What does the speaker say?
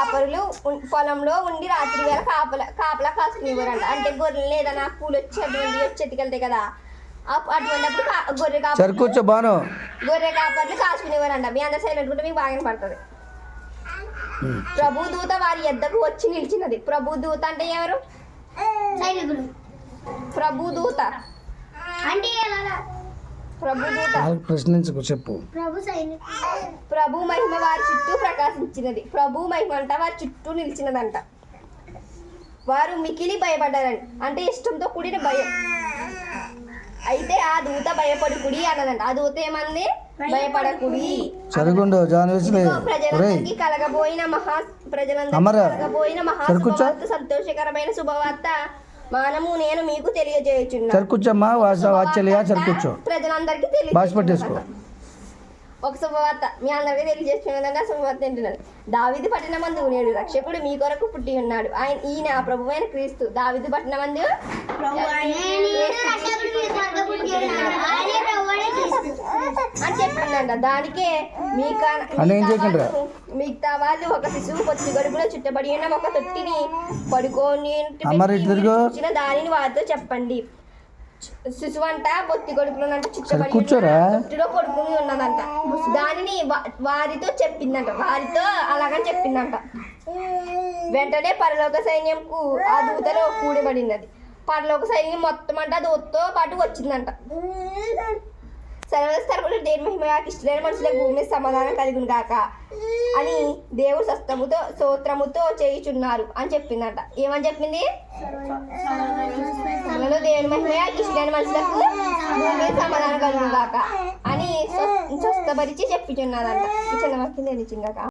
కాపరులు పొలంలో ఉండి రాత్రి వేళ కాపలా కాసుకునేవారంట. అంటే గొర్రెలు ఏదైనా పూలు వచ్చి ఎత్తుకెళ్తాయి కదా, అటువంటిప్పుడు గొర్రె కాపర్లు కాసుకునేవారంట. మీ అందరు సైలెంట్ ఉంటే మీకు బాగానే పడుతుంది. ప్రభు దూత వారి యొద్దకు వచ్చి నిలిచినది. ప్రభు దూత అంటే ఎవరు? ప్రభు దూత అంటే ప్రశ్నించుకు చెప్పు. ప్రభు మహిమ వారి చుట్టూ ప్రకాశించినది. ప్రభు మహిమ అంట వారి చుట్టూ నిలిచినదంట. వారు మికిలి భయపడ్డారండి, అంటే ఇష్టంతో కూడిన భయం. అయితే ఆ దూత భయపడుకుడి అన్నదంట. ఆ దూత ఏమంది? భయపడకుడి. ప్రజలందరికీ కలగబోయిన మహాశుభవార్త, సంతోషకరమైన శుభవార్త మనము నేను మీకు తెలియజేయుచున్నాను. ప్రజలందరికీ తెలియజేస్తున్నాను ఒక శుభవార్త. మీ అందరికీ తెలియజేస్తున్నదంటే శుభవార్త ఏంటున్నది. దావీదు పట్టణమందు నేడు రక్షకుడు మీ కొరకు పుట్టి ఉన్నాడు. ఈయన ప్రభువైన క్రీస్తు. దావీదు పట్టణమందు అని చెప్పిందంట. దానికే మిగతా వాళ్ళు ఒక శిశువు పొత్తి గడుపులో చుట్టబడి ఉన్న ఒక తొట్టిని పడుకొని దానిని వారితో చెప్పండి. శిశువు అంట పొత్తి గడుపులో చుట్టబడిలో పడుకుని ఉన్నదంట. దానిని వారితో చెప్పిందంట. వారితో అలాగని చెప్పిందంట. వెంటనే పరలోక సైన్యంకు ఆ దూతలో కూడబడినది. పరలోక సైన్యం మొత్తం అంట దూతతో పాటు వచ్చిందంట. సర్వస్థలములు దేవుని మహిమకి ఇష్టమైన మనుషులకు భూమి సమాధానం కలుగును గాక అని దేవుడు స్తోత్రముతో చేయుచున్నారు అని చెప్పిందంట. ఏమని చెప్పింది? దేవుని మహిమకి ఇష్టమైన మనుషులకు భూమి సమాధానం కలుగును గాక అని స్వస్థపరిచి చెప్పించున్నారంట. ఈ చిన్న వాక్యం తెలిసిందాక